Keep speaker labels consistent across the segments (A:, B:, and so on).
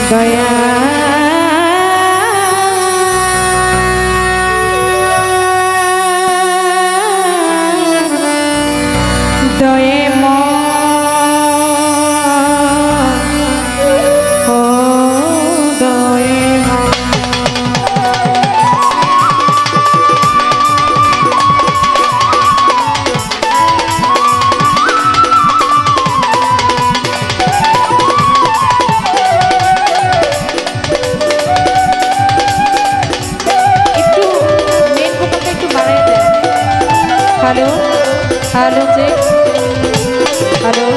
A: দয়া দয়ে ও দয়ে হ্যালো হ্যালো হ্যালো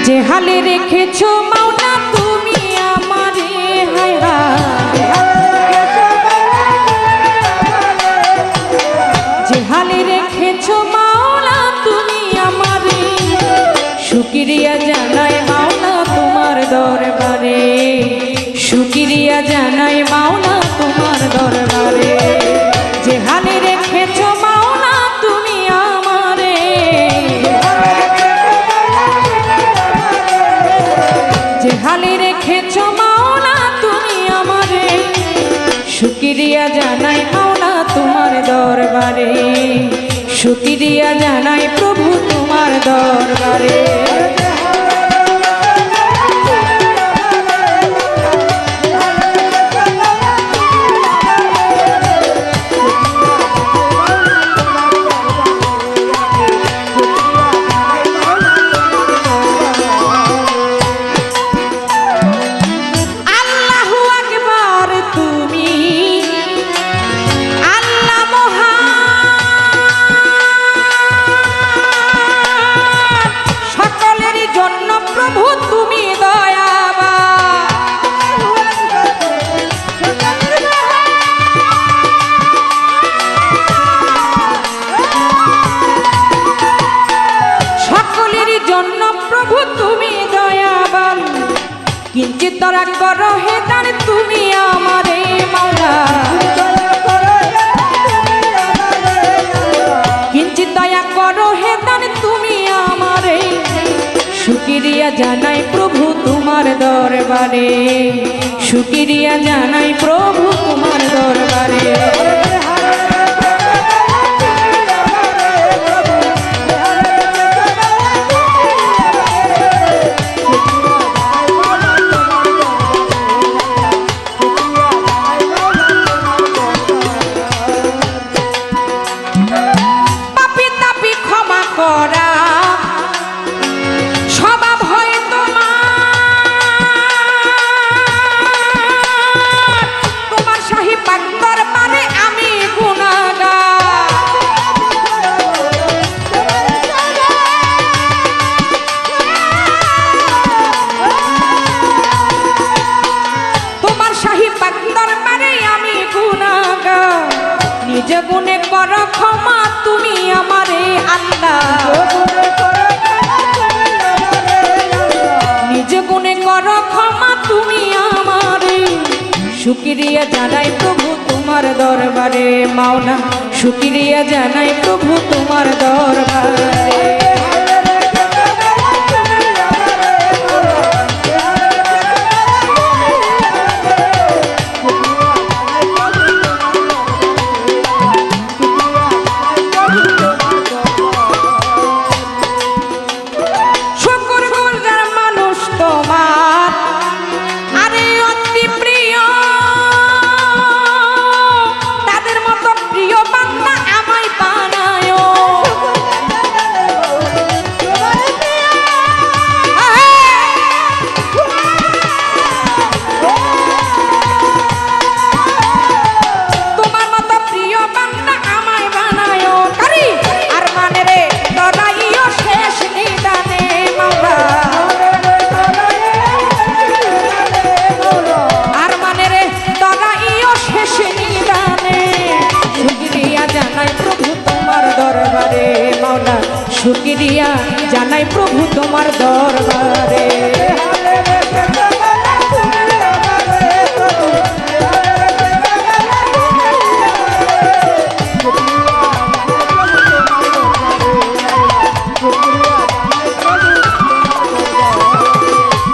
A: যে হালে রেখেছো মাওলা তুমি আমারে হায় যে হালে রেখেছো মাওলা তুমি আমারে শুকরিয়া জানাই মাওলা তোমার দরবারে শুকরিয়া জানাই মাওলা তোমার দরবারে যে হালে রেখেছো মাওলা তুমি আমারে যে হালে রেখেছো মাওলা তুমি আমারে শুকরিয়া জানাই মাওলা তোমার দরবারে শুকরিয়া জানাই প্রভু তোমার দরবারে কিঞ্চিত দয়া করো হে দান তুমি আমারে মাওলা কিঞ্চিত দয়া করো হে দান তুমি আমারে শুকরিয়া জানাই প্রভু তোমার দরবারে শুকরিয়া জানাই প্রভু তোমার দরবারে নিজ গুণে করো ক্ষমা তুমি আমারে আল্লাহ নিজ গুণে করো ক্ষমা তুমি আমারে শুকরিয়া জানাই প্রভু তোমার দরবারে মাওলা শুকরিয়া জানাই প্রভু তোমার দরবারে শুকরিয়া জানাই প্রভু তোমার দরবারে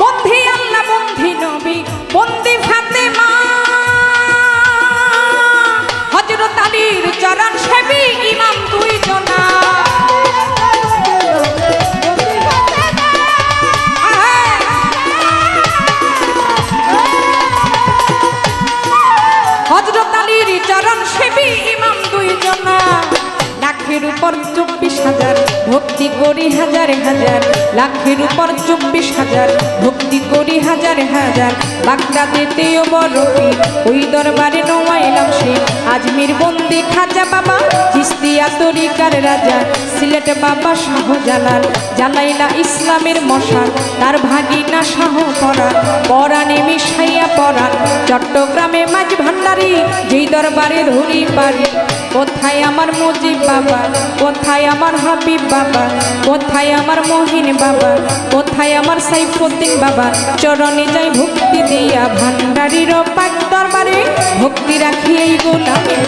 A: বন্ধি আল্লাহ উপর 24,000 ভক্তি করি হাজার হাজার, লাখের উপর 24,000 ভক্তি করি হাজার হাজার। বাগদাদেতেও বড় পীর, ওই দরবারে নোয়াইলাম সে। আজমির বন্দি খাজা বাবা, চিস্তিয়া তরিকার রাজা, সিলেট বাবা শাহজালাল, জ্বালাইলা ইসলামের মশাল। তার ভাগিনা শাহ পরাণ, পরাণে মিশাইয়া পরাণ। চট্টগ্রামে মাঝ ভান্ডারি, যেই দরবারে ধরি পারি। কোথায় আমার মুজিব বাবা, কোথায় আমার হাবিব বাবা, কোথায় আমার মহিন বাবা, কোথায় আমার সাইফুদ্দিন বাবা। চরণে যাই ভক্তি দিয়া, ভান্ডারির পাক দরবারে ভক্তি রাখি এই গোলামের।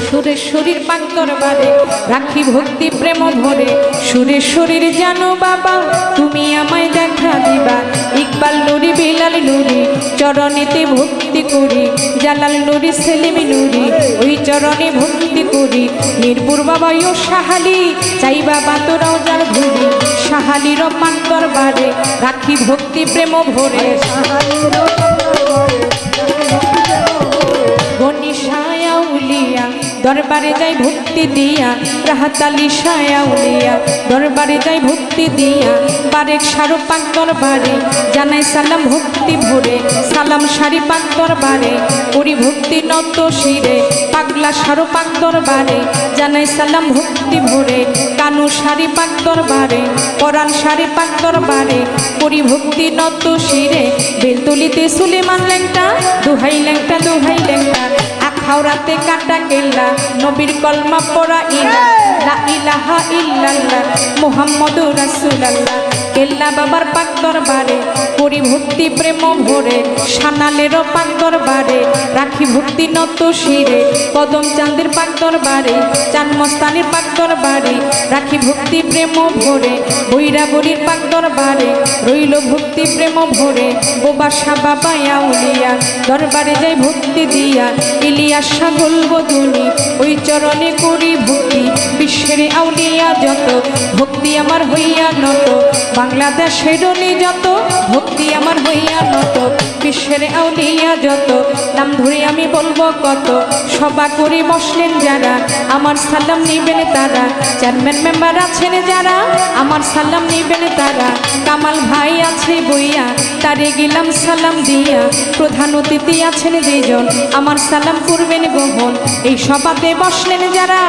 A: সুরেশ্বরীর পাক দরবারে রাখি ভক্তি প্রেম ভরে। সুরেশ্বরীর জানো বাবা, তুমি আমায় দেখা দিবা। ইকবাল নুরি, বিলাল নুরি, চরণেতে ভক্তি করি। জালাল নুরি, সেলিম নুরি, ওই চরণে ভক্তি করি। মিরপুর বাবা ও সাহালি, চাই বাবা তোরাও যার ধরি। সাহালির পাক দরবারে রাখি ভক্তি প্রেম ভরে। গনিশায়া উলিয়া দরবারে যাই ভক্তি দিয়া, রাহাতালি শায়া উলিয়া দরবারে যাই ভক্তি দিয়া। বারেক সারো পাক দরবারে জানাই সালাম ভক্তি ভরে। সালাম সারি পাক দরবারে করি ভক্তি নত শিরে। পাগলা সারো পাক দরবারে জানাই সালাম ভক্তি ভরে। কানু সারি পাক দরবারে, কোরআন সারি পাক দরবারে করি ভক্তি নত শিরে। বেলতলিতে সুলেমান ল্যাংটা, দোহাই ল্যাংটা দোহাই ল্যাংটা। আখাউড়াতে কাটা কেল্লা, নবীর কলমা পড়া ইলা, লা ইলাহা ইল্লাল্লাহ মুহাম্মাদুর রাসূলুল্লাহ। কেল্লা বাবার পাক দরবারে করি ভক্তি প্রেম ভরে। সানালেরও পাক দরবারে রাখি ভক্তি নত শিরে। কদম চাঁদের পাক দরবারে, চান মস্তানির পাক দরবারে রাখি ভক্তি প্রেম ভরে। বৈরাবরীর পাক দরবারে রইল ভক্তি প্রেম ভরে। বোবাসা বাবা আউলিয়া দরবারে যাই ভক্তি দিয়া। ইলিয়াস সাগল বদুনি, ওই চরণে করি ভক্তি। বিশ্বের আউলিয়া যত ভক্তি আমার হইয়া নত। বাংলাদেশের যত ভক্তি আমার হইয়া নত। বিশ্বের আউলিয়া যত নাম ধরে আমি বলবো কত। সভা করে বসলেন যারা, আমার সালাম নিবেন তারা। চেয়ারম্যান মেম্বার আছেন যারা, আমার সালাম নিবেন তারা। কামাল ভাই আছে বইয়া, তারে গেলাম সালাম দিয়া। প্রধান অতিথি আছেন যেজন, আমার সালাম করবেন গ্রহণ। এই সভাতে বসলেন যারা,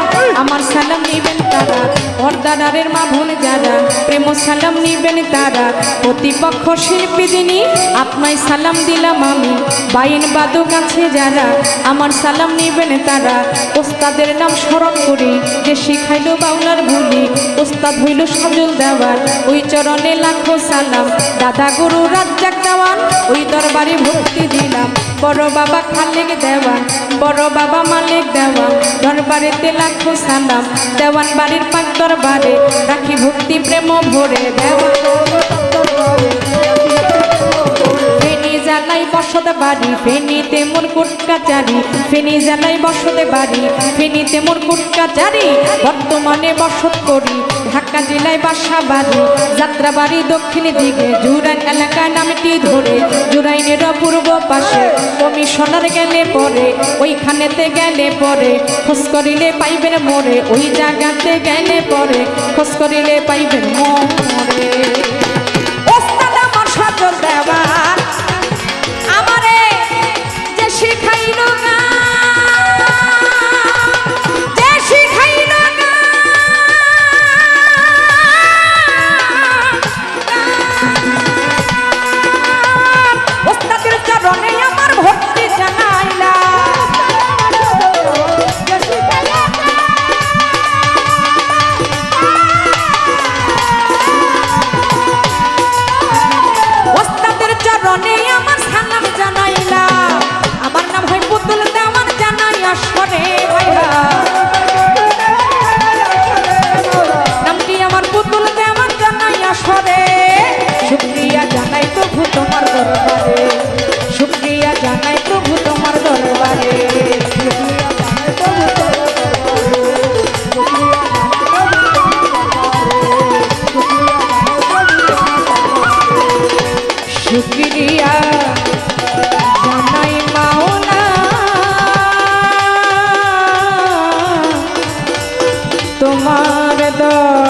A: আমার সালাম নিবেন তারা। পর্দারের মা বোন যারা, প্রেম সালাম নিবেন তারা। প্রতিপক্ষ শিল্পী যিনি, আপনায় সালাম দিলাম আমি। বাইন বাদক আছে যারা, আমার সালাম নিবেন তারা। ওস্তাদের নাম স্মরণ করি, যে শিখাইলো বাউলার ভুলি। ওস্তাদ হইল সজল দেওয়ান, ওই চরণে লাখো সালাম। দাদা গুরু রাজ্জাক দেওয়ান, ওই দরবারে ভক্তি দিলাম। বড় বাবা খালেক দেওয়ান, বড় বাবা মালিক দেওয়ান, দরবারেতে লাখো সালাম। দেওয়ান বাড়ির পাক দরবারে রাখি ভক্তি প্রেম ভরে। দেওয়ান ফেনী জেলায় বসত বাড়ি, ফেনীতে মোর কুটকাচারি। ফেনী জেলায় বসত বাড়ি, ফেনীতে মোর কুটকাচারি। বর্তমানে বসত করি ঢাকা জেলায় বাসা বাড়ি। যাত্রা বাড়ি দক্ষিণ দিকে, জুরাইন এলাকায় নামটি ধরে। জুরাইনের পূর্ব পাশে কমিশনার গেলে পরে, ওইখানেতে গেলে পরে খোঁজ করিলে পাইবেন মোরে। ওই জায়গাতে গেলে পরে খোঁজ করিলে পাইবেন মোরে। ওস্তাদ আমার সজল দেওয়ান, আমারে যে শিখাইলো না, যে শিখাইলো না। ওস্তাদের চরণে আমার ভক্তি জানাইলা। তোমার দর